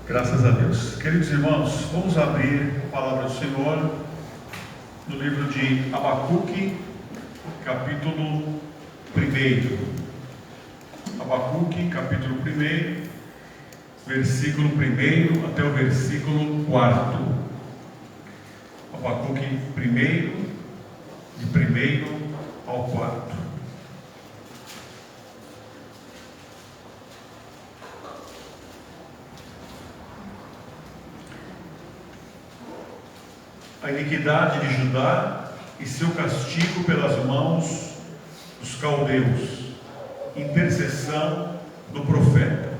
Graças a Deus. Queridos irmãos, vamos abrir a palavra do Senhor no livro de Abacuque, capítulo 1. Abacuque, capítulo 1, versículo 1 até o versículo 4. Abacuque 1, de 1 ao 4. A iniquidade de Judá e seu castigo pelas mãos dos caldeus. Intercessão do profeta.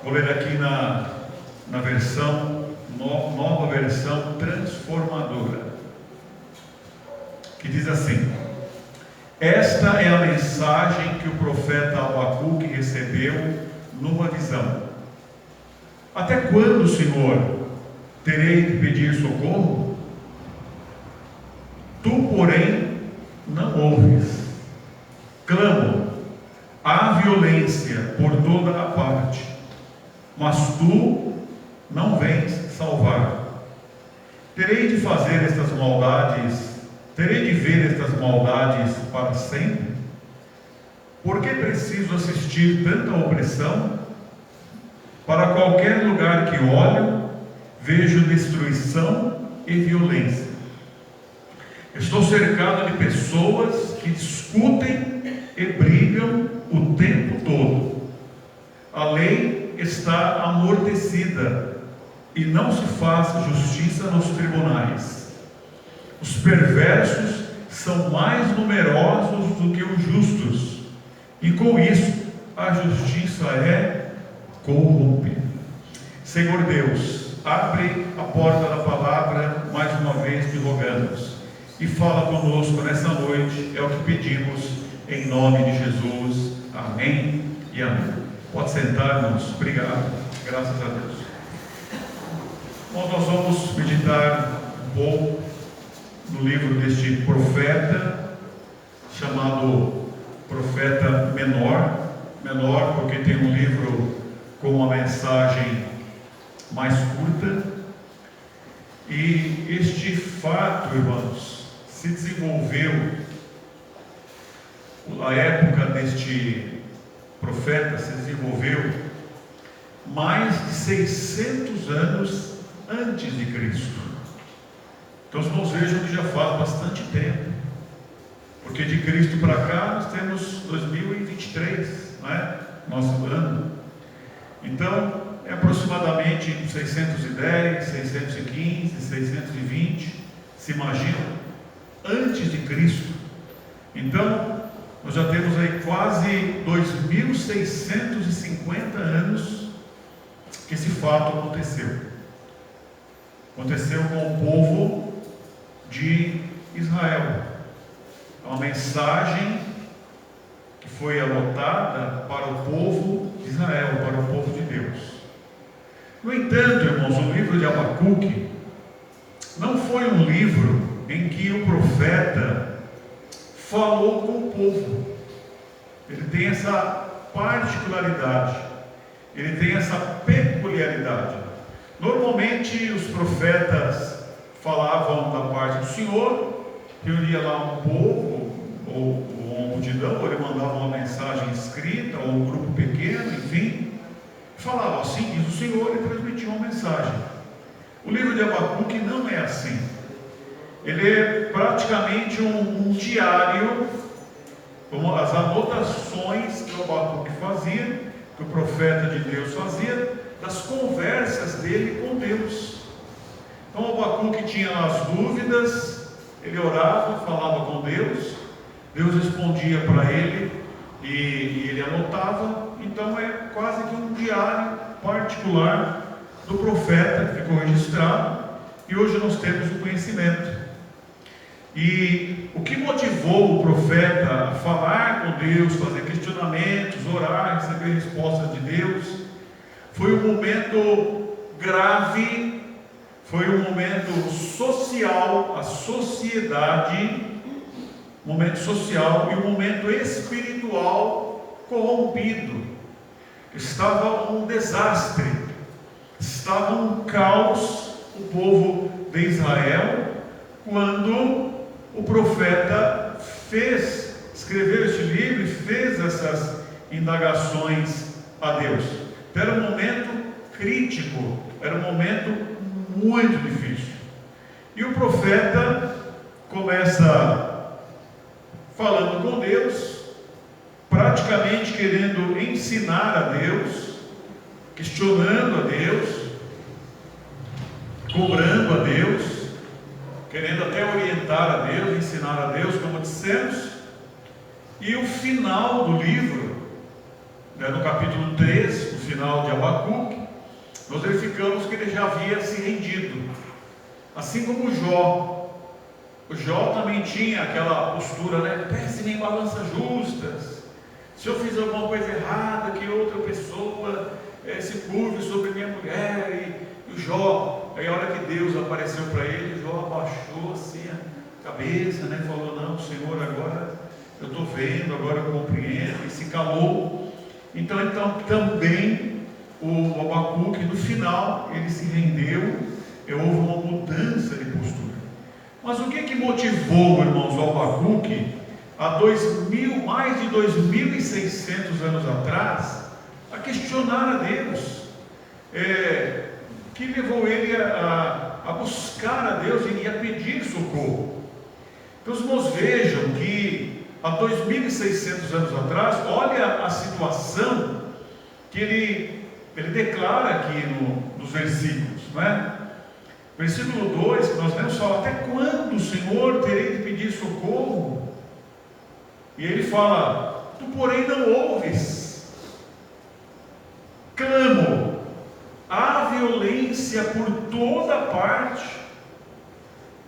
Vou ler aqui na versão, nova versão transformadora, que diz assim: esta é a mensagem que o profeta Abacuque recebeu numa visão. Até quando, Senhor, terei de pedir socorro? Tu, porém, não ouves. Clamo, há violência por toda a parte, mas tu não vens salvar. Terei de fazer estas maldades, terei de ver estas maldades para sempre? Por que preciso assistir tanta opressão? Para qualquer lugar que olho, vejo destruição e violência. Estou cercado de pessoas que discutem e brigam o tempo todo. A lei está amortecida e não se faz justiça nos tribunais. Os perversos são mais numerosos do que os justos, e com isso a justiça é corrompida. Senhor Deus, abre a porta da palavra mais uma vez, te rogamos, e fala conosco nessa noite, é o que pedimos, em nome de Jesus. Amém e amém. Pode sentar, irmãos. Obrigado. Graças a Deus. Bom, nós vamos meditar um pouco no livro deste profeta, chamado Profeta Menor. Menor porque tem um livro com uma mensagem mais curta. E este fato, irmãos, se desenvolveu, a época deste profeta se desenvolveu mais de 600 anos antes de Cristo. Então os irmãos vejam que já faz bastante tempo, porque de Cristo para cá nós temos 2023, não é? Nosso ano. Então é aproximadamente 610, 615, 620, se imagina, antes de Cristo. Então nós já temos aí quase 2650 anos que esse fato aconteceu. Aconteceu com o povo de Israel. Uma mensagem que foi anotada para o povo de Israel, para o povo de Deus. No entanto, irmãos, o livro de Abacuque não foi um livro em que o profeta falou com o povo. Ele tem essa particularidade, ele tem essa peculiaridade. Normalmente os profetas falavam da parte do Senhor, reunia lá um povo ou uma multidão, ou ele mandava uma mensagem escrita ou um grupo pequeno, enfim, falava assim diz o Senhor e transmitia uma mensagem. O livro de Abacuque não é assim. Ele é praticamente um diário, como as anotações que o Abacuque fazia, que o profeta de Deus fazia, das conversas dele com Deus. Então o Abacuque tinha as dúvidas, ele orava, falava com Deus, Deus respondia para ele e ele anotava. Então é quase que um diário particular do profeta que ficou registrado, e hoje nós temos o conhecimento. E o que motivou o profeta a falar com Deus, fazer questionamentos, orar, receber respostas de Deus, foi um momento grave, foi um momento social, a sociedade, momento social e um momento espiritual corrompido. Estava um desastre. Estava um caos o povo de Israel quando o profeta escreveu este livro e fez essas indagações a Deus. Era um momento crítico, era um momento muito difícil. E o profeta começa falando com Deus, praticamente querendo ensinar a Deus, questionando a Deus, cobrando a Deus, querendo até orientar a Deus, ensinar a Deus, como dissemos. E o final do livro, no capítulo 3, no final de Abacuque, nós verificamos que ele já havia se rendido, assim como Jó. O Jó também tinha aquela postura, pese-me em balanças justas. Se eu fiz alguma coisa errada, que outra pessoa se curve sobre minha mulher. E o Jó, aí a hora que Deus apareceu para ele, Jó abaixou assim a cabeça, falou: não, Senhor, agora eu estou vendo, agora eu compreendo, e se calou. Então também o Abacuque, no final, ele se rendeu, houve uma mudança de postura. Mas o que motivou, irmãos, o Abacuque, há mais de 2.600 anos atrás, a questionar a Deus? Que levou ele a buscar a Deus e a pedir socorro. Então, os irmãos, vejam que há 2.600 anos atrás, olha a situação que ele declara aqui nos versículos, Versículo 2, que nós lemos, fala: até quando, Senhor, terei de pedir socorro? E ele fala: tu, porém, não ouves. Clamo, há violência por toda parte,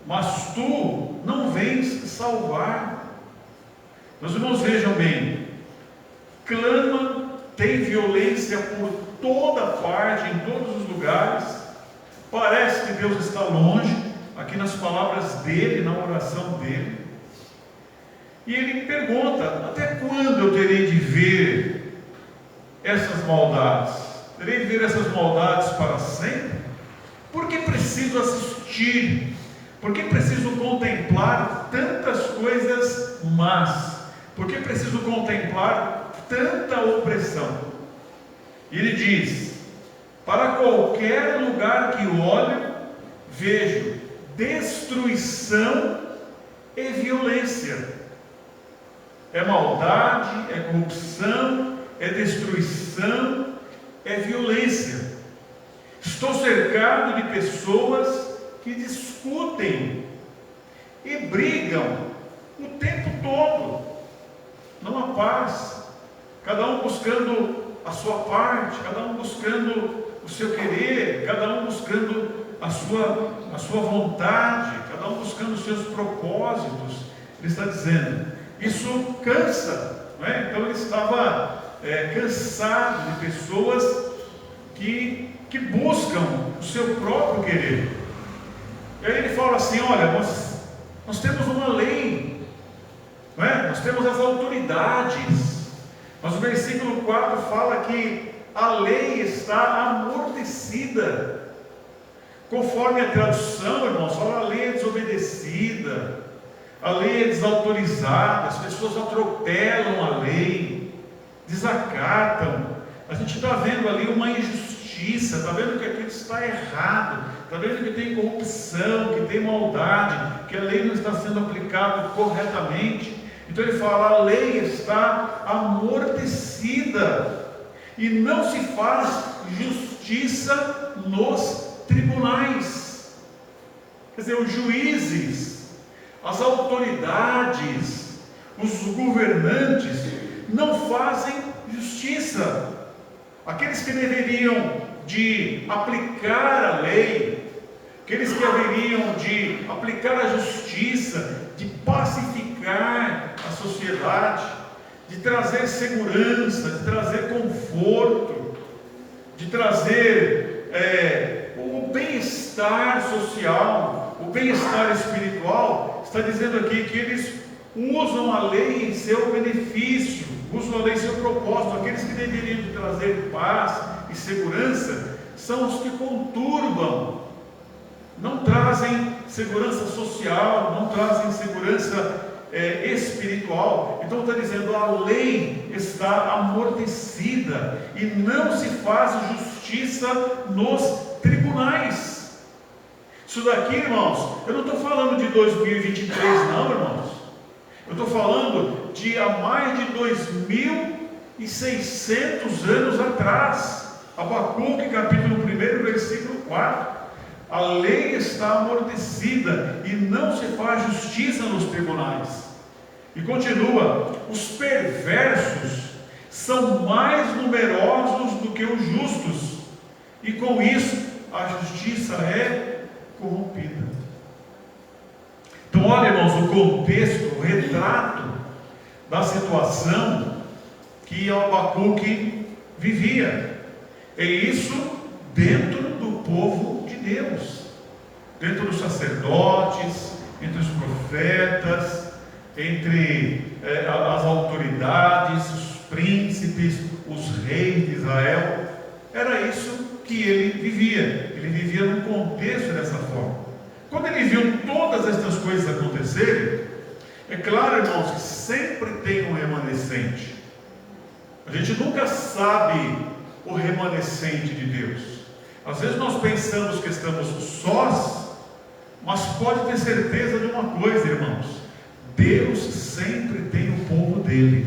mas tu não vens salvar. Meus irmãos, vejam bem: clama, tem violência por toda parte, em todos os lugares. Parece que Deus está longe, aqui nas palavras dele, na oração dele. E ele pergunta: até quando eu terei de ver essas maldades? Terei de ver essas maldades para sempre? Por que preciso assistir? Por que preciso contemplar tantas coisas más? Por que preciso contemplar tanta opressão? E ele diz: para qualquer lugar que olho, vejo destruição e violência. É maldade, é corrupção, é destruição, é violência. Estou cercado de pessoas que discutem e brigam o tempo todo. Não há paz. Cada um buscando a sua parte, cada um buscando o seu querer, cada um buscando a sua vontade, cada um buscando os seus propósitos. Ele está dizendo, isso cansa, Então ele estava cansado de pessoas que buscam o seu próprio querer. E aí ele fala assim: olha, nós temos uma lei, Nós temos as autoridades. Mas o versículo 4 fala que a lei está amortecida. Conforme a tradução, irmãos, fala: a lei é desobedecida, a lei é desautorizada, as pessoas atropelam a lei, desacatam. A gente está vendo ali uma injustiça, está vendo que aquilo está errado, está vendo que tem corrupção, que tem maldade, que a lei não está sendo aplicada corretamente. Então ele fala: a lei está amortecida e não se faz justiça nos tribunais. Quer dizer, os juízes, as autoridades, os governantes não fazem justiça. Aqueles que deveriam de aplicar a lei, aqueles que deveriam de aplicar a justiça, de pacificar a sociedade, de trazer segurança, de trazer conforto, de trazer o bem-estar social, o bem-estar espiritual, está dizendo aqui que eles usam a lei em seu benefício, usam a lei em seu propósito. Aqueles que deveriam trazer paz e segurança são os que conturbam, não trazem segurança social, não trazem segurança espiritual. Então está dizendo, a lei está amortecida e não se faz justiça nos tribunais. Isso daqui, irmãos, eu não estou falando de 2023 não, irmãos, eu estou falando de há mais de 2.600 anos atrás. Abacuque capítulo 1, versículo 4. A lei está amortecida e não se faz justiça nos tribunais. E continua, os perversos são mais numerosos do que os justos, e com isso a justiça é corrompida. Então olha, irmãos, o contexto, o retrato da situação que Abacuque vivia. É isso dentro do povo de Deus, dentro dos sacerdotes, entre os profetas, entre as autoridades, os príncipes, os reis de Israel. Era isso que ele vivia. Ele vivia num contexto dessa forma. Quando ele viu todas estas coisas acontecerem, é claro, irmãos, que sempre tem um remanescente. A gente nunca sabe o remanescente de Deus. Às vezes nós pensamos que estamos sós, mas pode ter certeza de uma coisa, irmãos: Deus sempre tem o povo dele.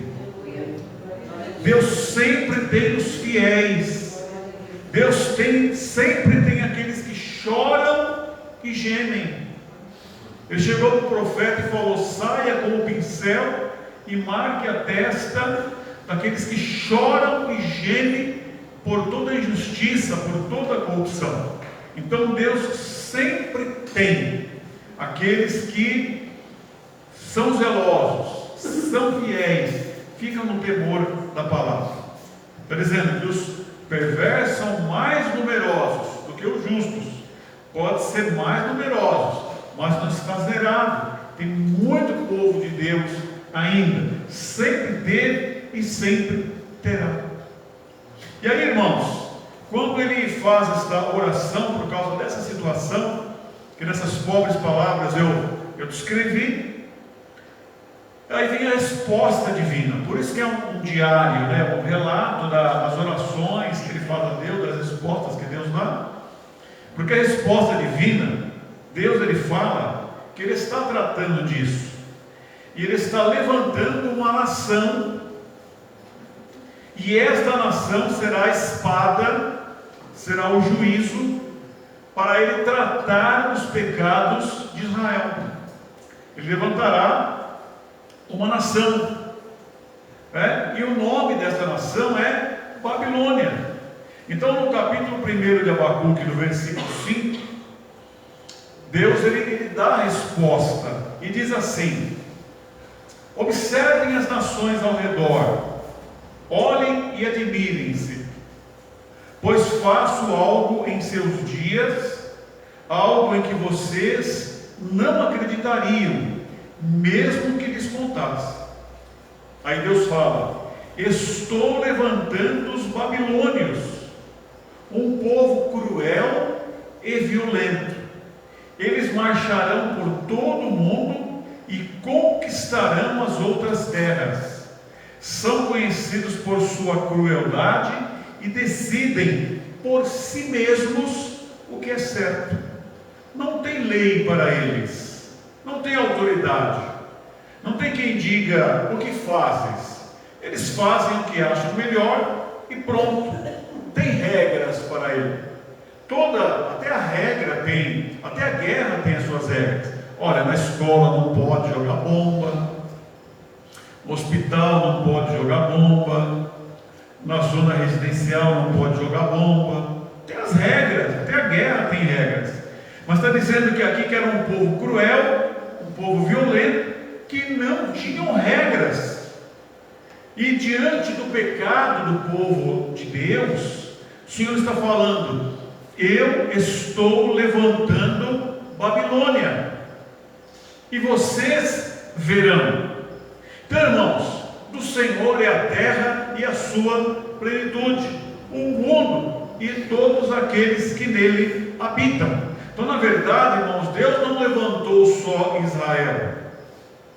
Deus sempre tem os fiéis. Deus sempre tem aqueles que choram e gemem. Ele chegou para o profeta e falou: saia com o pincel e marque a testa daqueles que choram e gemem por toda a injustiça, por toda a corrupção. Então Deus sempre tem aqueles que são zelosos, são fiéis, ficam no temor da palavra. Está dizendo que os perversos são mais numerosos do que os justos. Pode ser mais numerosos, mas não está zerado. Tem muito povo de Deus ainda. Sempre teve e sempre terá. E aí, irmãos, quando ele faz esta oração por causa dessa situação, que nessas pobres palavras eu descrevi, aí vem a resposta divina. Por isso que é um diário, né? Um relato das orações que ele faz a Deus, das respostas que Deus dá. Porque a resposta divina, Deus ele fala que ele está tratando disso, e ele está levantando uma nação, e esta nação será a espada, será o juízo, para ele tratar os pecados de Israel. Ele levantará uma nação, e o nome dessa nação é Babilônia. Então, no capítulo 1 de Abacuque, no versículo 5, Deus ele dá a resposta e diz assim: observem as nações ao redor, olhem e admirem-se, pois faço algo em seus dias, algo em que vocês não acreditariam, mesmo que lhes contasse. Aí Deus fala: estou levantando os babilônios, um povo cruel e violento. Eles marcharão por todo o mundo e conquistarão as outras terras. São conhecidos por sua crueldade e decidem por si mesmos o que é certo. Não tem lei para eles, não tem autoridade, não tem quem diga o que fazes. Eles fazem o que acham melhor e pronto. Não tem regras para ele. Até a regra tem, até a guerra tem as suas regras. Olha, na escola não pode jogar bomba, no hospital não pode jogar bomba, na zona residencial não pode jogar bomba. Tem as regras, até a guerra tem regras. Mas está dizendo que aqui que era um povo cruel, um povo violento, que não tinham regras. E diante do pecado do povo de Deus, o Senhor está falando: eu estou levantando Babilônia, e vocês verão. Então, irmãos, do Senhor é a terra e a sua plenitude, o mundo e todos aqueles que nele habitam. Então, na verdade, irmãos, Deus não levantou só Israel.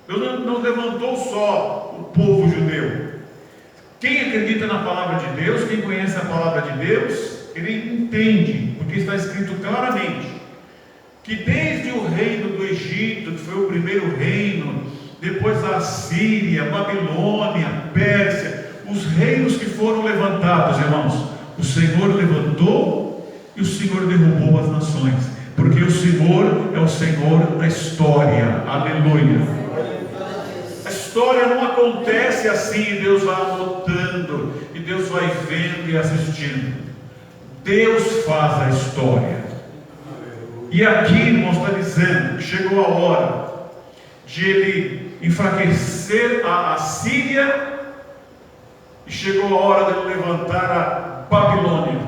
Deus não levantou só o povo judeu. Quem acredita na palavra de Deus, quem conhece a palavra de Deus, ele entende, porque está escrito claramente, que desde o reino do Egito, que foi o primeiro reino, depois a Síria, Babilônia, Pérsia, os reinos que foram levantados, irmãos, o Senhor levantou e o Senhor derrubou as nações, porque o Senhor é o Senhor da história. Aleluia. A história não acontece assim, Deus vai anotando e Deus vai vendo e assistindo. Deus faz a história. E aqui, irmãos, está dizendo que chegou a hora de ele enfraquecer a Síria e chegou a hora de ele levantar a Babilônia.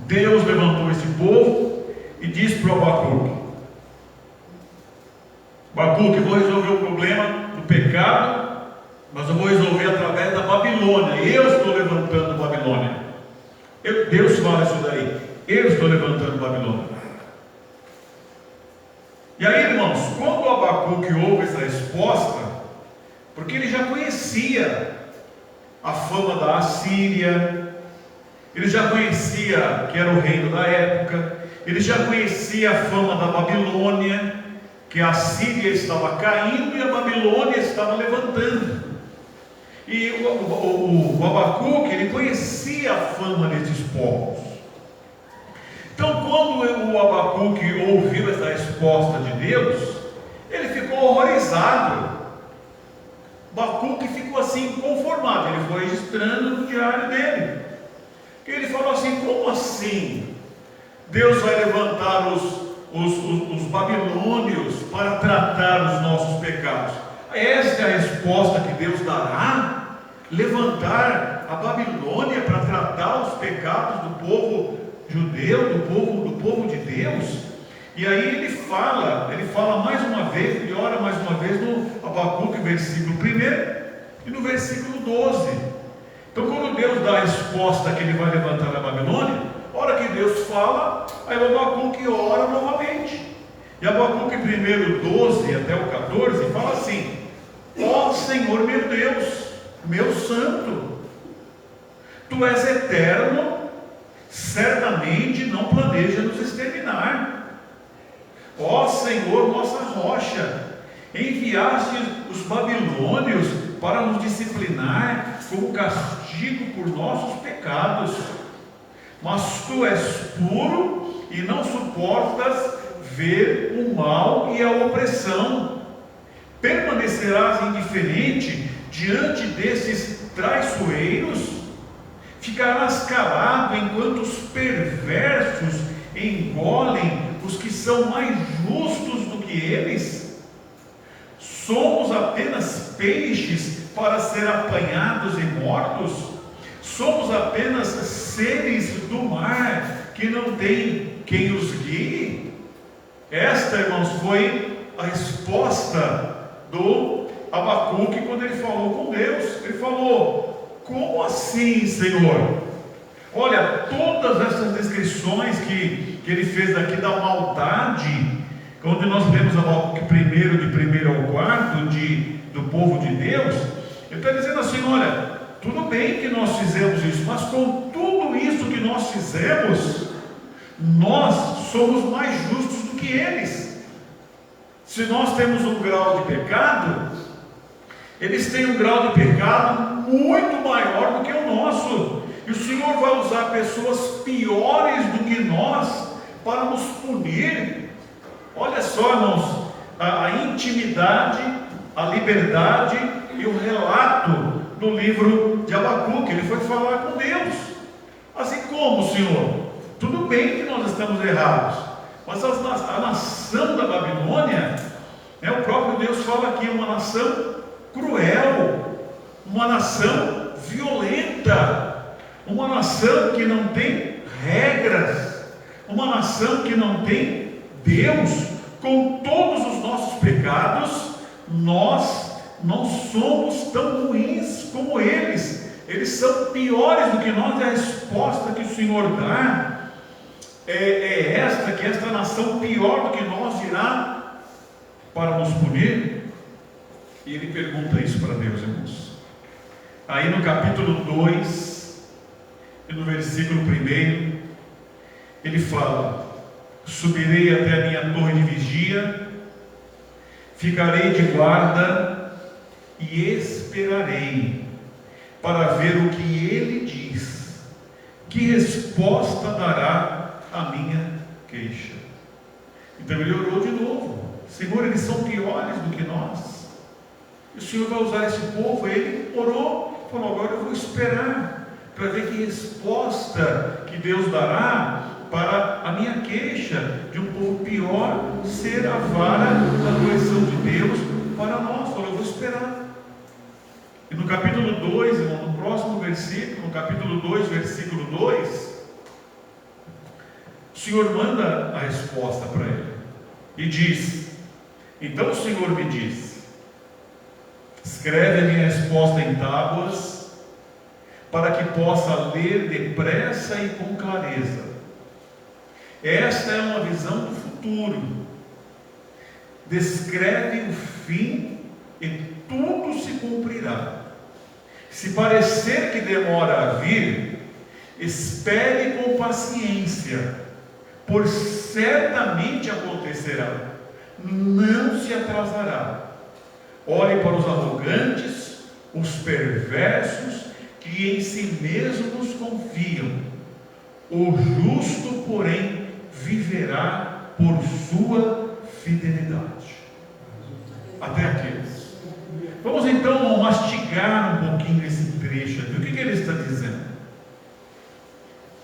Deus levantou esse povo e disse para o Abacuque: Abacuque, eu vou resolver o problema do pecado, mas eu vou resolver através da Babilônia. Eu estou levantando Babilônia. Deus fala isso daí. Eu estou levantando Babilônia. E aí, irmãos, quando o Abacuque ouve essa resposta, porque ele já conhecia a fama da Assíria, ele já conhecia que era o reino da época, ele já conhecia a fama da Babilônia, que a Síria estava caindo e a Babilônia estava levantando. E o Abacuque, ele conhecia a fama desses povos. Então, quando o Abacuque ouviu essa resposta de Deus, ele ficou horrorizado. O Abacuque ficou assim, inconformado. Ele foi registrando no diário dele. Ele falou assim: como assim? Deus vai levantar os babilônios para tratar os nossos pecados. Esta é a resposta que Deus dará? Levantar a Babilônia para tratar os pecados do povo judeu, do povo de Deus? E aí ele fala mais uma vez, ele ora mais uma vez no Abacuque, versículo 1 e no versículo 12. Então, quando Deus dá a resposta que ele vai levantar a Babilônia, a hora que Deus fala, aí o Abacuque ora novamente. E Abacuque 1:12 até o 14 fala assim: ó Senhor meu Deus, meu santo, Tu és eterno, certamente não planeja nos exterminar. Ó Senhor, nossa rocha, enviaste os babilônios para nos disciplinar como castigo por nossos pecados. Mas Tu és puro e não suportas ver o mal e a opressão. Permanecerás indiferente diante desses traiçoeiros? Ficarás calado enquanto os perversos engolem os que são mais justos do que eles? Somos apenas peixes para ser apanhados e mortos? Somos apenas seres do mar que não tem quem os guie? Esta, irmãos, foi a resposta do Abacuque quando ele falou com Deus. Ele falou: como assim, Senhor? Olha, todas essas descrições que ele fez aqui da maldade, onde nós lemos Abacuque 1, de 1 ao 4, do povo de Deus, ele está dizendo assim: olha, tudo bem que nós fizemos isso, mas com tudo isso que nós fizemos, nós somos mais justos do que eles. Se nós temos um grau de pecado, eles têm um grau de pecado muito maior do que o nosso. E o Senhor vai usar pessoas piores do que nós para nos punir. Olha só, irmãos, a intimidade, a liberdade e o relato do livro de Abacuque. Ele foi falar com Deus. Assim como, Senhor, tudo bem que nós estamos errados, mas a nação da Babilônia, o próprio Deus fala aqui, uma nação cruel, uma nação violenta, uma nação que não tem regras, uma nação que não tem Deus. Com todos os nossos pecados, nós não somos tão ruins como eles. eles são piores do que nós, e a resposta que o Senhor dá é esta, que esta nação pior do que nós virá para nos punir. E ele pergunta isso para Deus, irmãos. Aí no capítulo 2 e no versículo 1, ele fala: subirei até a minha torre de vigia, ficarei de guarda e esperarei para ver o que ele diz, que resposta dará a minha queixa. Então ele orou de novo: Senhor, eles são piores do que nós, e o Senhor vai usar esse povo. Ele orou, falou: agora eu vou esperar para ver que resposta que Deus dará para a minha queixa de um povo pior ser a vara da correção de Deus para nós. Falou: eu vou esperar. E no capítulo 2, irmão, no próximo versículo, no capítulo 2, versículo 2, o Senhor manda a resposta para ele e diz: então o Senhor me diz: escreve a minha resposta em tábuas, para que possa ler depressa e com clareza. Esta é uma visão do futuro. Descreve o fim e tudo se cumprirá. Se parecer que demora a vir, espere com paciência, pois certamente acontecerá, não se atrasará. Olhe para os arrogantes, os perversos, que em si mesmos confiam. O justo, porém, viverá por sua fidelidade. Até aqui. Vamos então mastigar um pouquinho esse trecho aqui. O que ele está dizendo?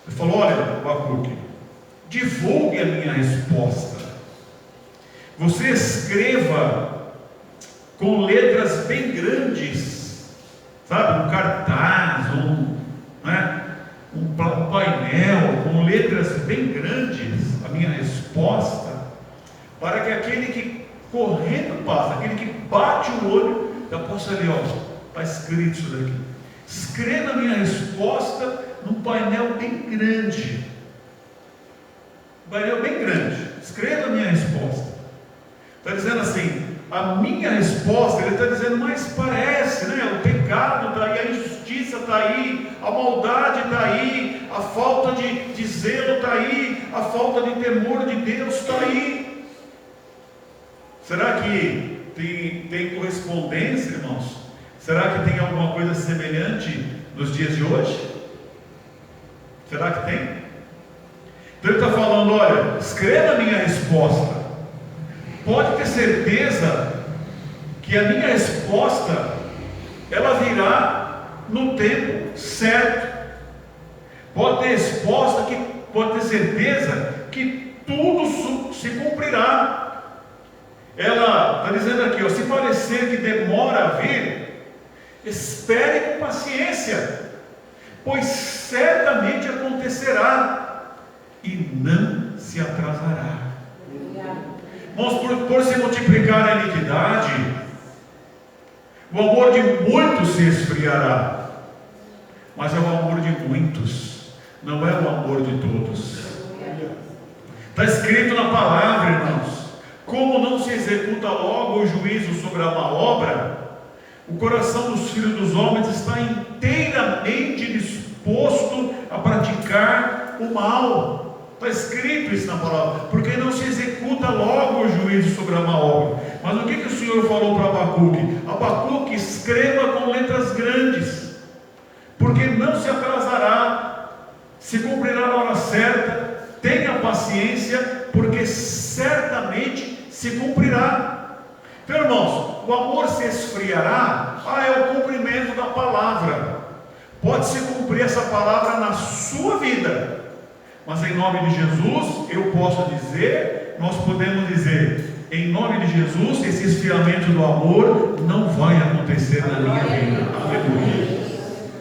Ele falou: olha, Abacuque, divulgue a minha resposta. Você escreva com letras bem grandes, sabe, um cartaz, um painel com letras bem grandes, a minha resposta, para que aquele que correndo passa, aquele que bate o olho, já possa ler: ó, está escrito isso daqui. Escreva a minha resposta num painel bem grande. Painel bem grande. Escreva a minha resposta. Está dizendo assim, a minha resposta, ele está dizendo, mas parece, né? O pecado está aí, a injustiça está aí, a maldade está aí, a falta de zelo está aí, a falta de temor de Deus está aí. Será que tem correspondência, irmãos? Será que tem alguma coisa semelhante nos dias de hoje? Será que tem? Então ele está falando: olha, escreva a minha resposta. Pode ter certeza que a minha resposta, ela virá no tempo certo. Pode ter pode ter certeza que tudo se cumprirá. Ela está dizendo aqui, ó, se parecer que demora a vir, espere com paciência, pois certamente acontecerá e não se atrasará. Irmãos, por se multiplicar a iniquidade, o amor de muitos se esfriará, mas é o amor de muitos, não é o amor de todos. Está escrito na palavra, irmãos: como não se executa logo o juízo sobre a má obra, o coração dos filhos dos homens está inteiramente disposto a praticar o mal. Está escrito isso na palavra, porque não se executa logo o juízo sobre a má obra. Mas o que o Senhor falou para Abacuque? Abacuque, escreva com letras grandes, porque não se atrasará, se cumprirá na hora certa. Tenha paciência, porque certamente se cumprirá. Então, irmãos, o amor se esfriará, é o cumprimento da palavra. Pode-se cumprir essa palavra na sua vida, mas em nome de Jesus, eu posso dizer, nós podemos dizer, em nome de Jesus, esse esfriamento do amor não vai acontecer na minha vida. Aleluia.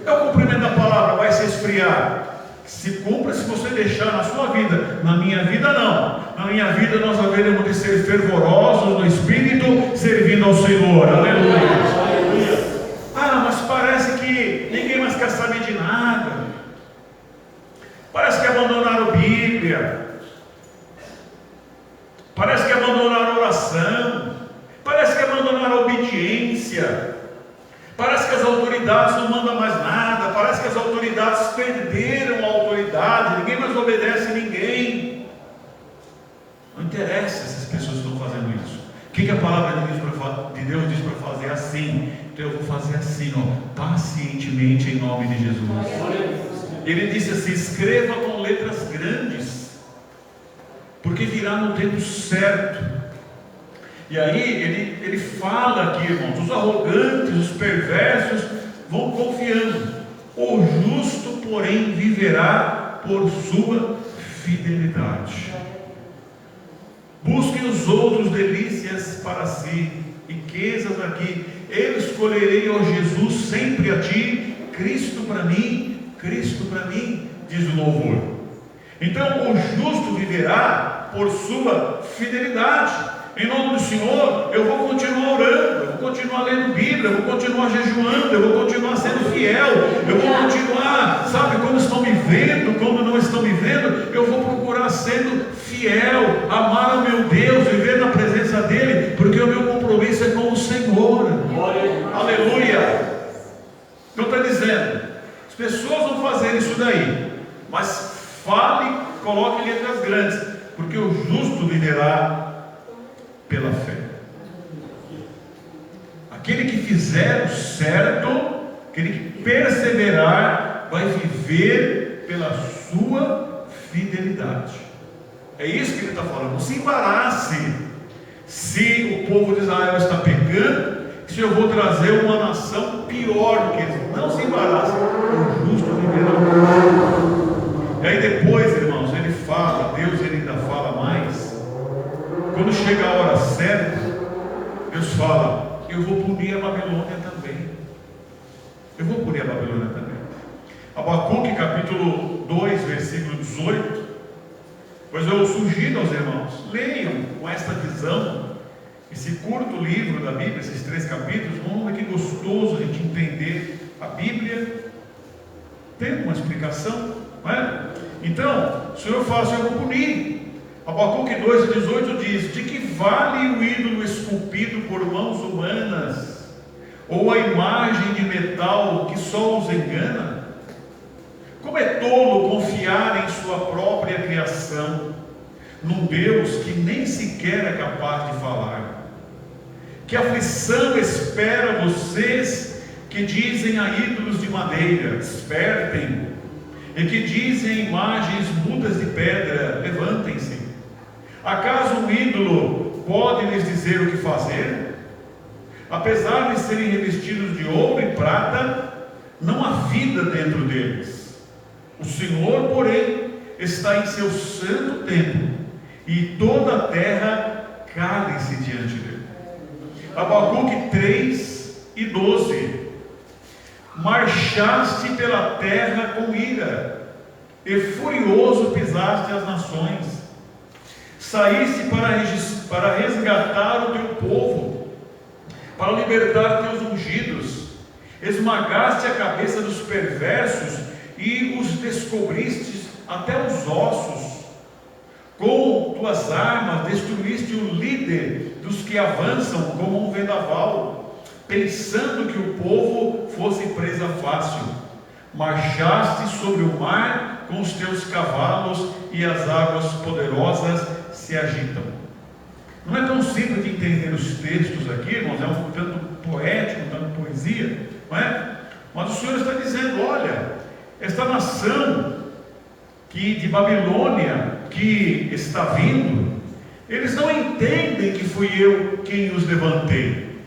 É o cumprimento da palavra, vai se esfriar. Se cumpra se você deixar na sua vida. Na minha vida não. Na minha vida nós haveremos de ser fervorosos no Espírito, servindo ao Senhor. Aleluia. Aleluia. Mas parece que ninguém mais quer Bíblia. Parece que abandonaram a oração, parece que abandonaram a obediência, parece que as autoridades não mandam mais nada, parece que as autoridades perderam a autoridade, ninguém mais obedece a ninguém. Não interessa se as pessoas estão fazendo isso. O que a palavra de Deus diz para fazer assim? Então eu vou fazer assim, pacientemente, em nome de Jesus. Ele disse assim: escreva com letras grandes, porque virá no tempo certo. E aí ele fala aqui, irmãos, os arrogantes, os perversos vão confiando. O justo, porém, viverá por sua fidelidade. Busquem os outros delícias para si, riquezas aqui. Eu escolherei, ó Jesus, sempre a ti, Cristo para mim, diz o louvor. Então o justo viverá por sua fidelidade. Em nome do Senhor, eu vou continuar orando, eu vou continuar lendo Bíblia, eu vou continuar jejuando, eu vou continuar sendo fiel, eu vou continuar, sabe, como estão me vendo, como não estão me vendo, eu vou procurar sendo fiel, amar o meu Deus, viver na presença dEle, porque o meu compromisso é com o Senhor. Aleluia! Então está dizendo, as pessoas vão fazer isso daí, mas fale, coloque letras grandes, porque o justo viverá pela fé. Aquele que fizer o certo, aquele que perseverar, vai viver pela sua fidelidade. É isso que ele está falando. Não se embarace se o povo de Israel está pecando, se eu vou trazer uma nação pior do que eles. Não se embarace, o justo viverá. E aí depois, irmãos, ele fala, Deus ele ainda fala mais. Quando chega a hora certa, Deus fala: eu vou punir a Babilônia também. Eu vou punir a Babilônia também. Abacuque capítulo 2, versículo 18. Pois eu sugiro aos irmãos, leiam com esta visão esse curto livro da Bíblia, esses 3 capítulos. Vamos ver que gostoso a gente entender a Bíblia. Tem uma explicação, não é? Então, o Senhor fala assim: eu vou punir. Abacuque 2,18 diz: de que vale o ídolo esculpido por mãos humanas, ou a imagem de metal que só os engana? Como é tolo confiar em sua própria criação, num Deus que nem sequer é capaz de falar. Que aflição espera vocês que dizem a ídolos de madeira: despertem, e que dizem a imagens mudas de pedra: levantem-se. Acaso um ídolo pode lhes dizer o que fazer? Apesar de serem revestidos de ouro e prata, não há vida dentro deles. O Senhor, porém, está em seu santo templo, e toda a terra cale-se diante dele. Abacuque 3:12. Marchaste pela terra com ira, e furioso pisaste as nações. Saíste para resgatar o teu povo, para libertar teus ungidos. Esmagaste a cabeça dos perversos e os descobriste até os ossos. Com tuas armas destruíste o líder dos que avançam como um vendaval, pensando que o povo fosse presa fácil. Marchaste sobre o mar com os teus cavalos, e as águas poderosas se agitam. Não é tão simples de entender os textos aqui, irmãos, é um tanto poético, um tanto poesia, não é? Mas o Senhor está dizendo: olha, esta nação de Babilônia que está vindo, eles não entendem que fui eu quem os levantei.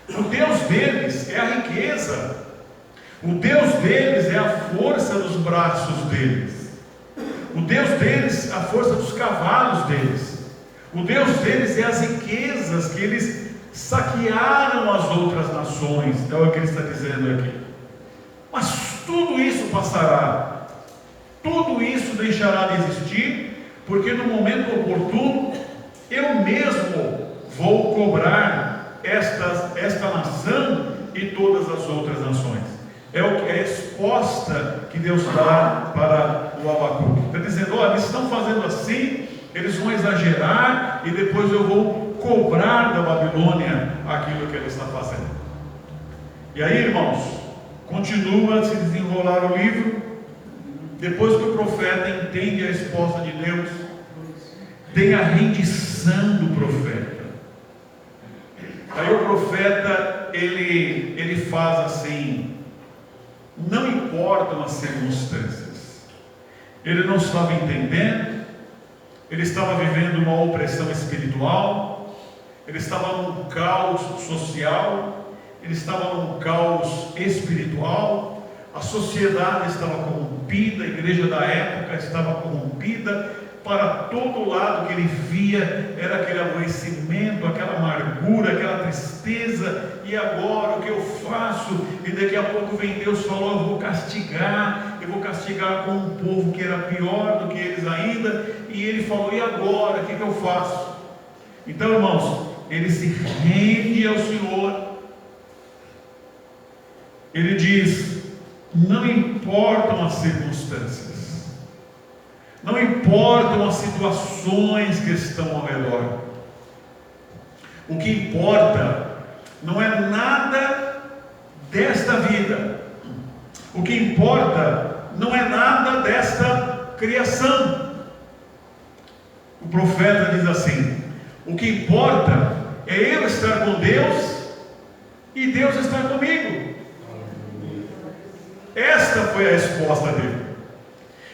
O Deus deles é a riqueza, o Deus deles é a força dos braços deles, o Deus deles é a força dos cavalos deles, o Deus deles é as riquezas que eles saquearam as outras nações. É o que ele está dizendo aqui. Mas tudo isso passará, tudo isso deixará de existir, porque no momento oportuno eu mesmo vou cobrar esta nação e todas as outras nações. É a resposta que Deus dá para o Abacuque. Está dizendo: olha, eles estão eles vão exagerar e depois eu vou cobrar da Babilônia aquilo que ela está fazendo. E aí, irmãos, continua a se desenrolar o livro. Depois que o profeta entende a resposta de Deus, tem a rendição do profeta. Aí o profeta, ele faz assim: não importam as circunstâncias. Ele não estava entendendo, ele estava vivendo uma opressão espiritual, ele estava num caos social, ele estava num caos espiritual, a sociedade estava corrompida, a igreja da época estava corrompida. Para todo lado que ele via era aquele aborrecimento, aquela amargura, aquela tristeza. E agora o que eu faço? E daqui a pouco vem Deus falou: eu vou castigar com um povo que era pior do que eles ainda. E ele falou: e agora? O que eu faço? Então, irmãos, ele se rende ao Senhor. Ele diz: não importam as circunstâncias, não importam as situações que estão ao redor. O que importa não é nada desta vida. O que importa não é nada desta criação. O profeta diz assim: o que importa é eu estar com Deus e Deus estar comigo. Esta foi a resposta dele.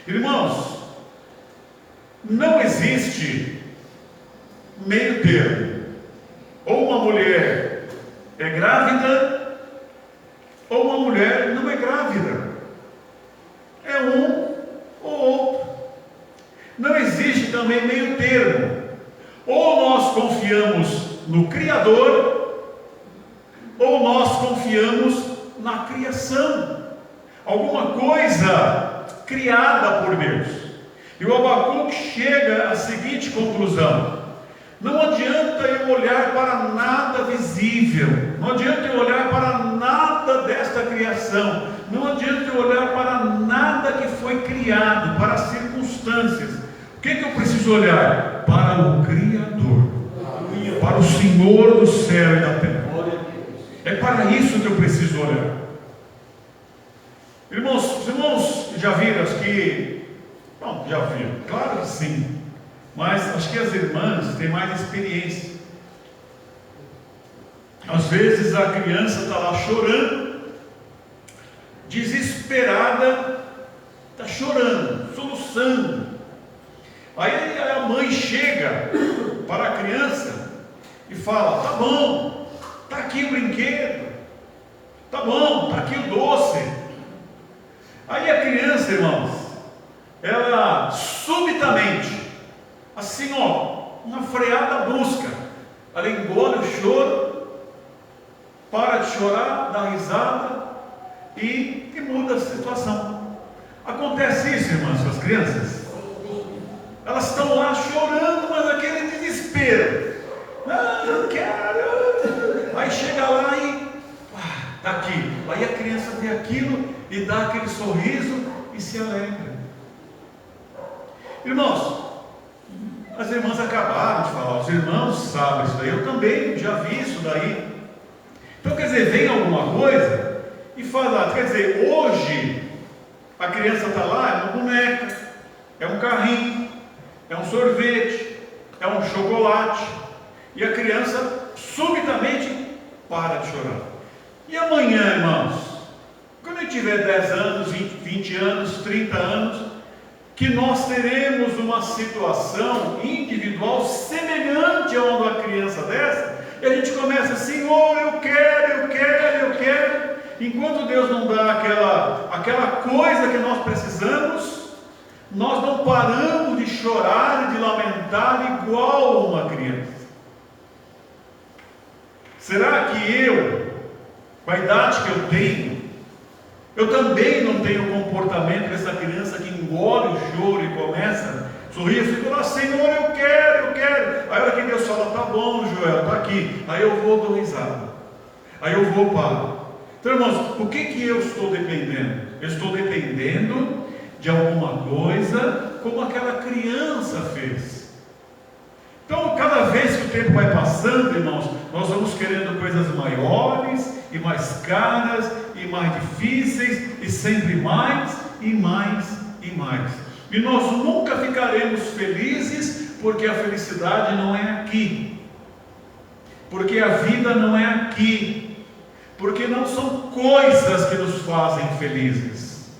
Irmãos, não existe meio termo. Ou uma mulher é grávida, ou uma mulher não é grávida. É um ou outro. Não existe também meio termo. Ou nós confiamos no Criador, ou nós confiamos na criação. Alguma coisa criada por Deus. E o Abacuque chega à seguinte conclusão: não adianta eu olhar para nada visível, não adianta eu olhar para nada desta criação, não adianta eu olhar para nada que foi criado, para as circunstâncias. O que eu preciso olhar? Para o Criador, para o Senhor do céu e da terra. É para isso que eu preciso olhar. Irmãos, os irmãos já viram que... Bom, já viram, claro que sim. Mas acho que as irmãs têm mais experiência. Às vezes a criança está lá chorando, desesperada, está chorando, soluçando. Aí a mãe chega para a criança e fala: tá bom, está aqui o brinquedo, tá bom, está aqui o doce. Aí a criança, irmãos, ela subitamente, assim ó, uma freada brusca, ela engole o choro, para de chorar, dá risada e muda a situação. Acontece isso, irmãs, com as crianças. Elas estão lá chorando, mas aquele desespero. Ah, eu quero. Aí chega lá e está aqui. Aí a criança vê aquilo e dá aquele sorriso e se alegra. Irmãos, as irmãs acabaram de falar, os irmãos sabem isso daí, eu também já vi isso daí. Então, quer dizer, vem alguma coisa e fala, quer dizer, hoje a criança está lá, é uma boneca, é um carrinho, é um sorvete, é um chocolate, e a criança subitamente para de chorar. E amanhã, irmãos, quando ele tiver 10 anos, 20 anos, 30 anos, que nós teremos uma situação individual semelhante a uma criança dessa, e a gente começa: Senhor, eu quero. Enquanto Deus não dá aquela coisa que nós precisamos, nós não paramos de chorar e de lamentar igual uma criança. Será que eu, com a idade que eu tenho, eu também não tenho o comportamento dessa criança que engole o choro e começa a sorrir? Eu fico lá: Senhor, eu quero. Aí a hora que Deus fala: tá bom, Joel, tá aqui. Aí eu vou, dou risada. Aí eu vou, paro. Então, irmãos, o que eu estou dependendo? Eu estou dependendo de alguma coisa, como aquela criança fez. vez que o tempo vai passando, irmãos, nós vamos querendo coisas maiores e mais caras e mais difíceis, e sempre mais e mais e mais. E nós nunca ficaremos felizes, porque a felicidade não é aqui, porque a vida não é aqui, porque não são coisas que nos fazem felizes.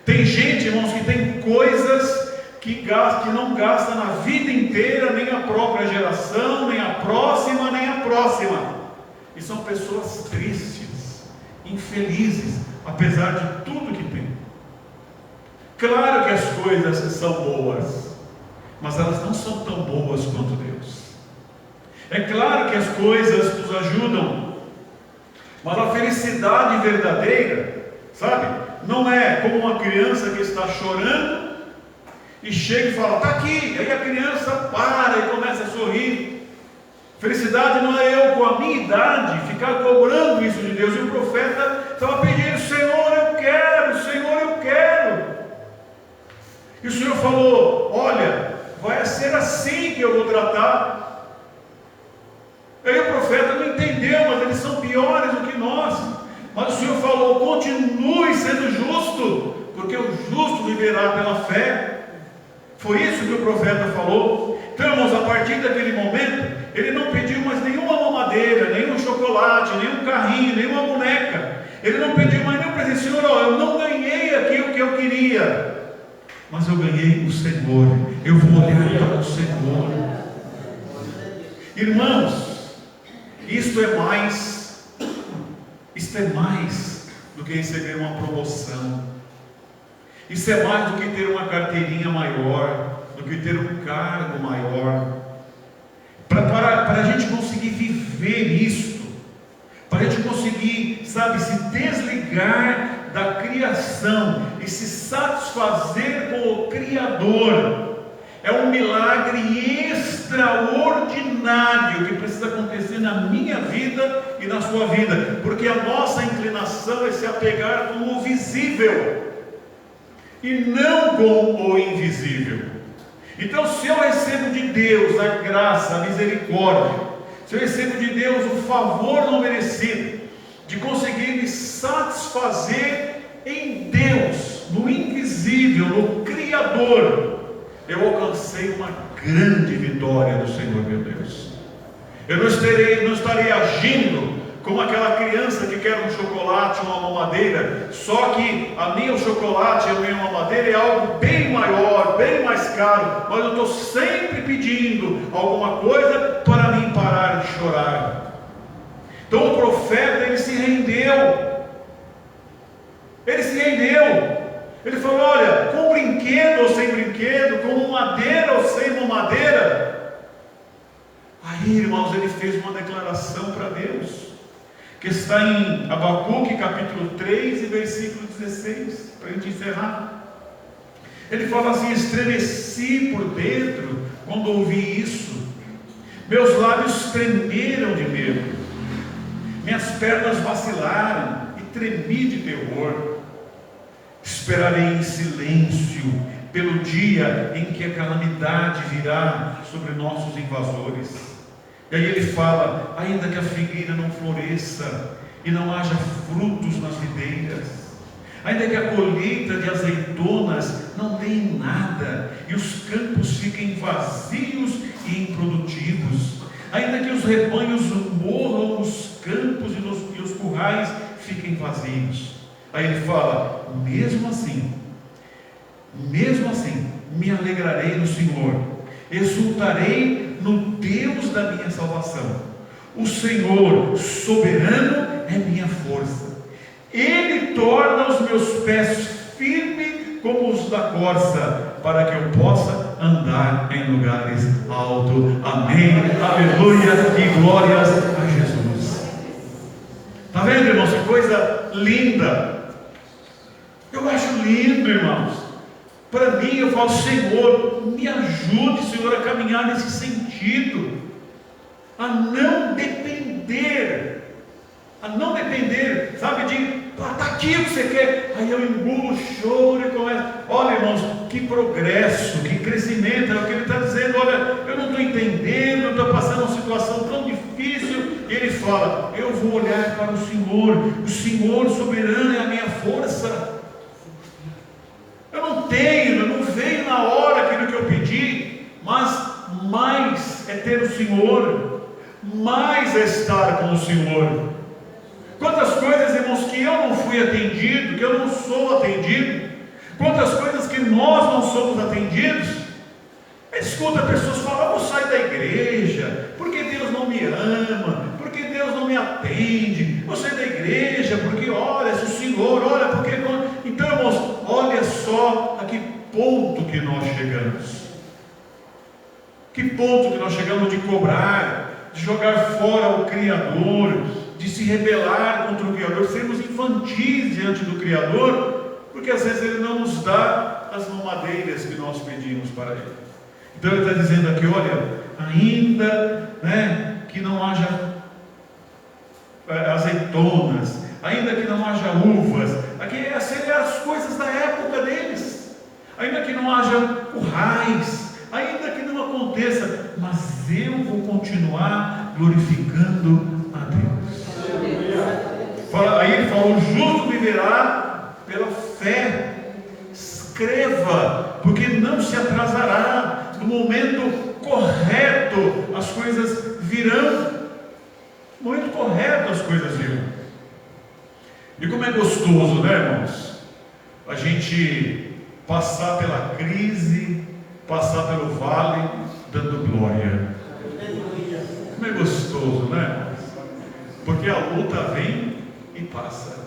Tem gente, irmãos, que tem coisas que não gasta na vida inteira, nem a própria geração, nem a próxima, e são pessoas tristes, infelizes, apesar de tudo que tem. Claro que as coisas são boas, mas elas não são tão boas quanto Deus. É claro que as coisas nos ajudam, mas a felicidade verdadeira, sabe, não é como uma criança que está chorando e chega e fala, está aqui, aí a criança para e começa a sorrir. Felicidade não é eu com a minha idade ficar cobrando isso de Deus. E o profeta estava pedindo, Senhor, eu quero, Senhor, eu quero. E o Senhor falou, olha, vai ser assim que eu vou tratar. Aí o profeta não entendeu, mas eles são piores do que nós. Mas o Senhor falou, continue sendo justo, porque o justo viverá pela fé. Foi isso que o profeta falou. Então, irmãos, a partir daquele momento, ele não pediu mais nenhuma mamadeira, nenhum chocolate, nenhum carrinho, nenhuma boneca. Ele não pediu mais nenhum presente. Senhor, eu não ganhei aqui o que eu queria, mas eu ganhei o Senhor. Eu vou olhar para o Senhor. Irmãos, isto é mais do que receber uma promoção. Isso é mais do que ter uma carteirinha maior, do que ter um cargo maior. Para a gente conseguir viver isto, para a gente conseguir, sabe, se desligar da criação e se satisfazer com o Criador, é um milagre extraordinário que precisa acontecer na minha vida e na sua vida, porque a nossa inclinação é se apegar com o visível e não com o invisível. Então, se eu recebo de Deus a graça, a misericórdia, se eu recebo de Deus o favor não merecido, de conseguir me satisfazer em Deus, no invisível, no Criador, eu alcancei uma grande vitória do Senhor meu Deus. Eu não estarei agindo como aquela criança que quer um chocolate, uma mamadeira, só que o chocolate e a minha mamadeira é algo bem maior, bem mais caro, mas eu estou sempre pedindo alguma coisa para mim parar de chorar. Então o profeta, ele se rendeu, ele falou, olha, com brinquedo ou sem brinquedo, com madeira ou sem mamadeira. Aí, irmãos, ele fez uma declaração para Deus, que está em Abacuque capítulo 3 e versículo 16, para a gente encerrar. Ele fala assim, estremeci por dentro quando ouvi isso, meus lábios tremeram de medo, minhas pernas vacilaram e tremi de terror. Esperarei em silêncio pelo dia em que a calamidade virá sobre nossos invasores. E aí ele fala, ainda que a figueira não floresça e não haja frutos nas videiras, ainda que a colheita de azeitonas não dê em nada, e os campos fiquem vazios e improdutivos, ainda que os rebanhos morram nos campos e os currais fiquem vazios. Aí ele fala, mesmo assim, me alegrarei no Senhor, exultarei no Deus da minha salvação. O Senhor soberano é minha força, Ele torna os meus pés firmes como os da corça, para que eu possa andar em lugares altos. Amém, aleluia e glórias a Jesus. Está vendo, irmãos, que coisa linda? Eu acho lindo, irmãos. Para mim, eu falo, Senhor, me ajude, Senhor, a caminhar nesse sentido, a não depender, sabe, de, está aqui o que você quer, aí eu engulo, choro e começo. Olha, irmãos, que progresso, que crescimento, é o que ele está dizendo. Olha, eu não estou entendendo, fala: eu vou olhar para o Senhor soberano é a minha força. Eu não veio na hora aquilo que eu pedi, mas mais é ter o Senhor, mais é estar com o Senhor. Quantas coisas, irmãos, que eu não fui atendido, que eu não sou atendido, quantas coisas que nós não somos atendidos. Escuta, pessoas falam: eu vou sair da igreja, porque Deus não me ama, porque Deus não me atende, vou sair da igreja, porque olha, se o Senhor, olha, porque não... Então, irmãos, olha só a que ponto que nós chegamos. Que ponto que nós chegamos de cobrar, de jogar fora o Criador, de se rebelar contra o Criador, sermos infantis diante do Criador, porque às vezes Ele não nos dá as mamadeiras que nós pedimos para Ele. Então Ele está dizendo aqui: olha, ainda que não haja azeitonas, ainda que não haja uvas, aqui seriam as coisas da época deles, ainda que não haja currais, ainda que não aconteça, mas eu vou continuar glorificando a Deus. Aí ele fala: o justo viverá pela fé. Escreva, porque não se atrasará. No momento correto as coisas virão. No momento correto as coisas virão. E como é gostoso, né, irmãos? A gente passar pela crise, passar pelo vale, dando glória. Como é gostoso, né, irmãos? Porque a luta vem e passa.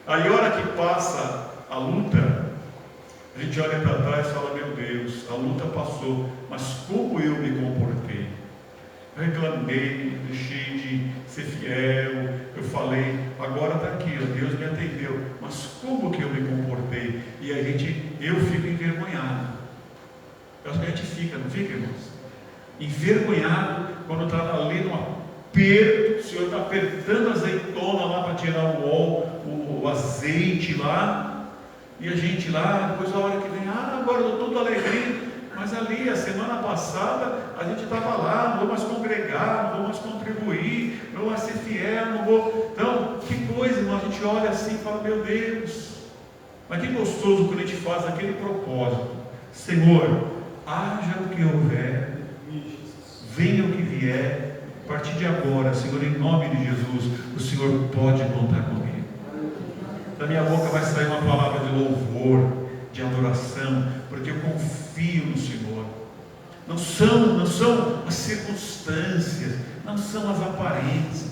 Aí a hora que passa a luta, a gente olha para trás e fala: meu Deus, a luta passou, mas como eu me comportei? Eu reclamei, deixei de ser fiel, eu falei, agora está aqui, Deus me atendeu, mas como que eu me comportei? E eu fico envergonhado. Eu acho que a gente fica, não fica, irmãos? Envergonhado quando está ali no aperto, o Senhor está apertando a azeitona lá para tirar o azeite lá. E a gente lá, depois a hora que vem, agora eu estou todo alegria, mas ali, a semana passada, a gente estava lá, não vou mais congregar, não vou mais contribuir, não vou mais ser fiel, não vou... Então, que coisa, irmão, a gente olha assim e fala: meu Deus, mas que gostoso quando a gente faz aquele propósito: Senhor, haja o que houver, venha o que vier, a partir de agora, Senhor, em nome de Jesus, o Senhor pode contar comigo. Da minha boca vai sair uma palavra de louvor, de adoração, porque eu confio no Senhor. Não são as circunstâncias, não são as aparências.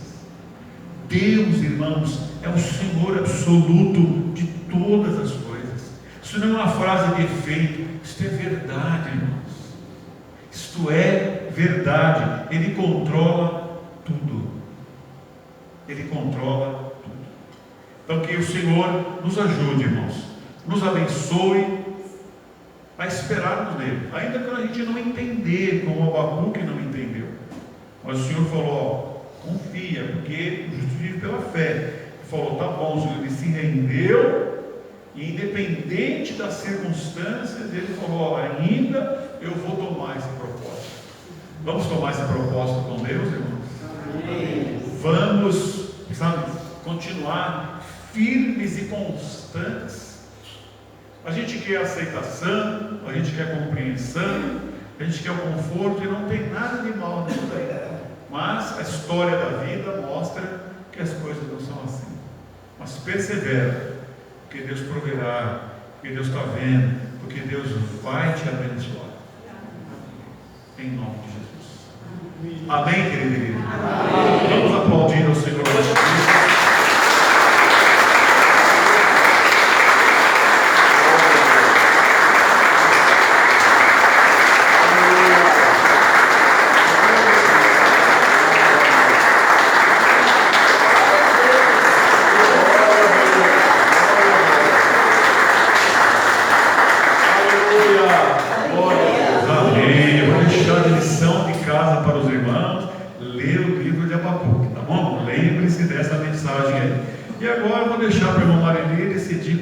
Deus, irmãos, é o Senhor absoluto de todas as coisas. Isso não é uma frase de efeito, isso é verdade, irmãos. Isto é verdade. Ele controla tudo. Ele controla. Então que o Senhor nos ajude, irmãos, nos abençoe a esperarmos nele, ainda que a gente não entender, como o Abacuque não entendeu, mas o Senhor falou: confia, porque o justo vive pela fé. Ele falou: tá bom, o Senhor, ele se rendeu, e independente das circunstâncias, ele falou: ainda eu vou tomar esse propósito. Vamos tomar esse propósito com Deus, irmãos? Amém. Vamos, continuar firmes e constantes. A gente quer aceitação, a gente quer compreensão, a gente quer o conforto, e não tem nada de mal nisso daí. Mas a história da vida mostra que as coisas não são assim. Mas persevera, porque Deus proverá, porque Deus está vendo, porque Deus vai te abençoar. Em nome de Jesus. Amém, querido? Amém. Vamos aplaudir ao Senhor Jesus.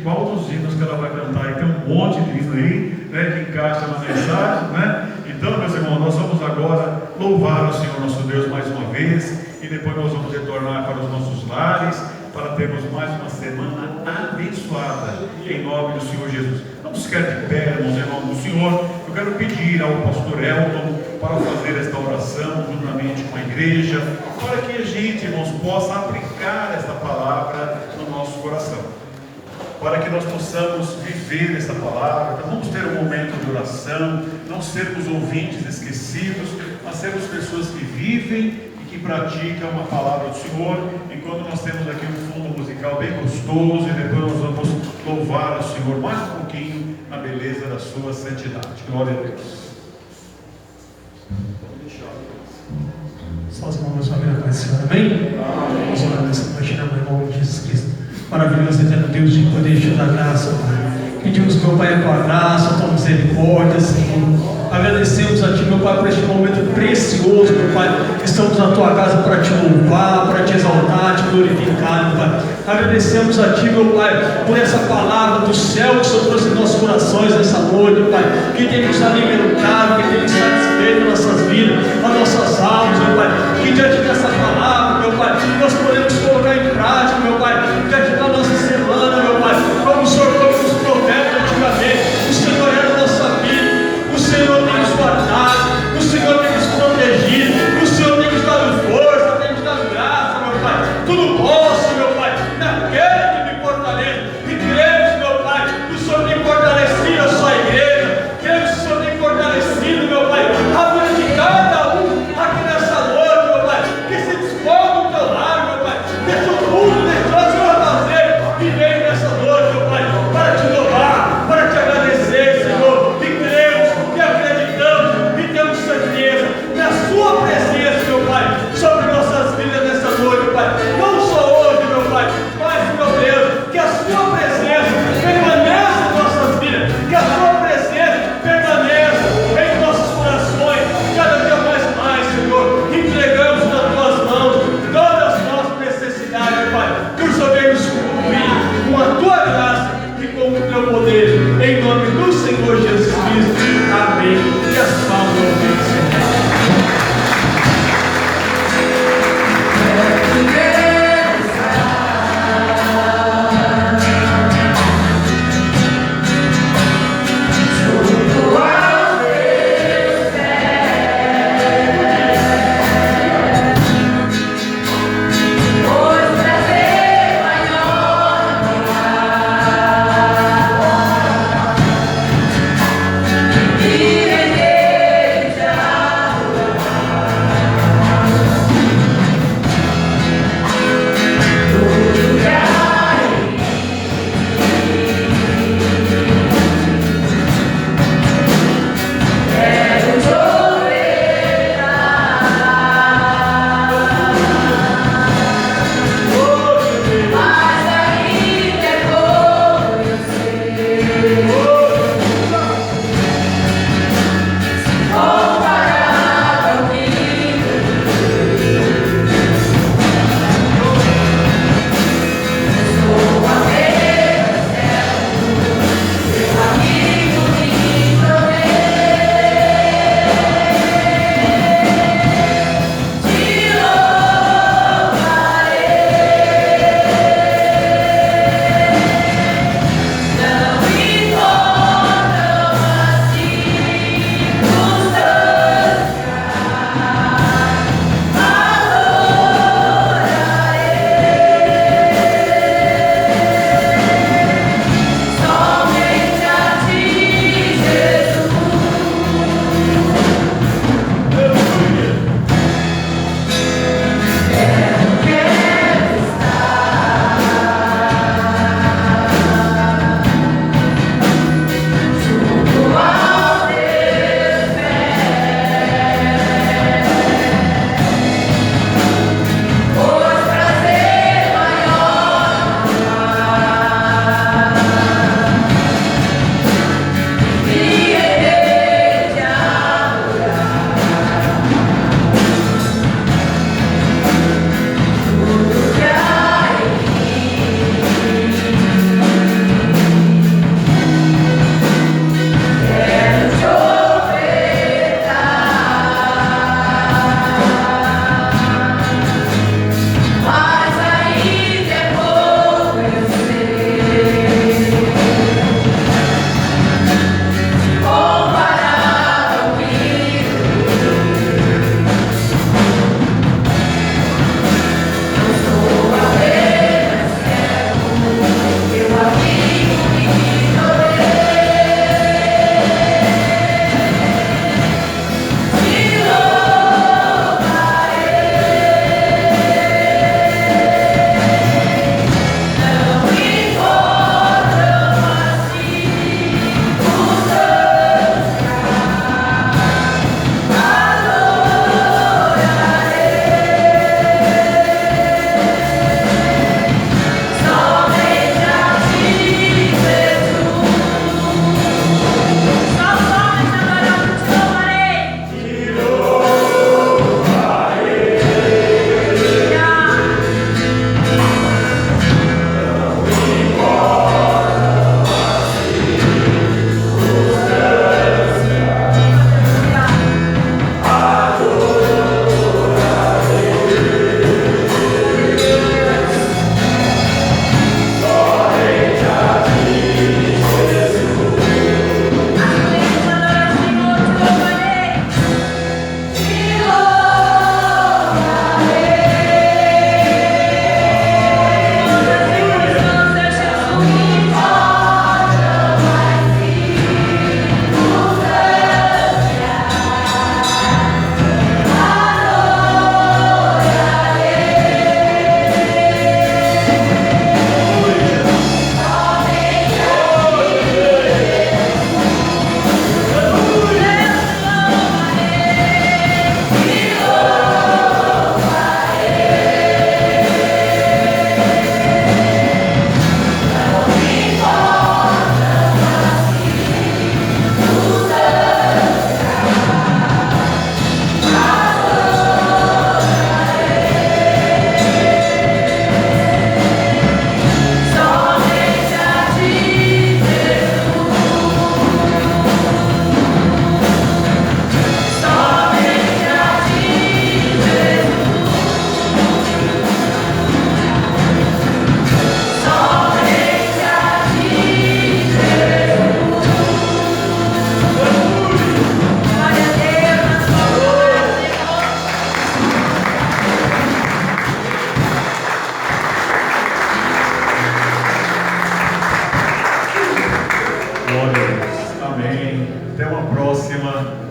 Qual dos hinos que ela vai cantar? E tem um monte de hino aí, que encaixa na mensagem, Então, meus irmãos, nós vamos agora louvar o Senhor nosso Deus mais uma vez, e depois nós vamos retornar para os nossos lares, para termos mais uma semana abençoada, em nome do Senhor Jesus. Vamos ficar de pé, irmãos, em nome do Senhor. Eu quero pedir ao pastor Elton para fazer esta oração juntamente com a igreja, para que a gente, irmãos, possa aplicar esta palavra no nosso coração, para que nós possamos viver esta palavra. Então vamos ter um momento de oração, não sermos ouvintes esquecidos, mas sermos pessoas que vivem e que praticam a palavra do Senhor. Enquanto nós temos aqui um fundo musical bem gostoso, e depois nós vamos louvar o Senhor mais um pouquinho na beleza da sua santidade. Glória a Deus. Só as mãos na vida, Pai do Senhor, amém? Vamos orar nessa noite, no nome de Jesus Cristo. Maravilhoso, eterno Deus, de poder te dar graça, Pai. Pedimos, meu Pai, a tua graça, a tua misericórdia, Senhor. Agradecemos a Ti, meu Pai, por este momento precioso, meu Pai. Estamos na Tua casa para Te louvar, para Te exaltar, Te glorificar, meu Pai. Agradecemos a Ti, meu Pai, por essa palavra do céu que o Senhor trouxe em nossos corações nessa noite, Pai. Que tem nos alimentado, que tem nos satisfeito nossas vidas, as nossas almas, meu Pai. Que diante dessa palavra, meu Pai, nós podemos colocar em prática, meu Pai, diante da nossa semana, meu Pai. Como o Senhor falou nos profetas antigamente, o Senhor é a nossa vida, o Senhor tem nos guardado, o Senhor tem nos protegido, o Senhor tem nos dado força, tem nos dado graça, meu Pai. Tudo posso, meu Pai, naquele que me fortalece. E cremos, meu Pai, que o Senhor tem fortalecido a sua igreja, cremos que o Senhor tem fortalecido, meu Pai, a vida de cada um aqui nessa noite, meu Pai, que se dispõe do teu lar, meu Pai, que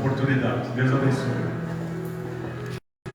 oportunidade. Deus abençoe.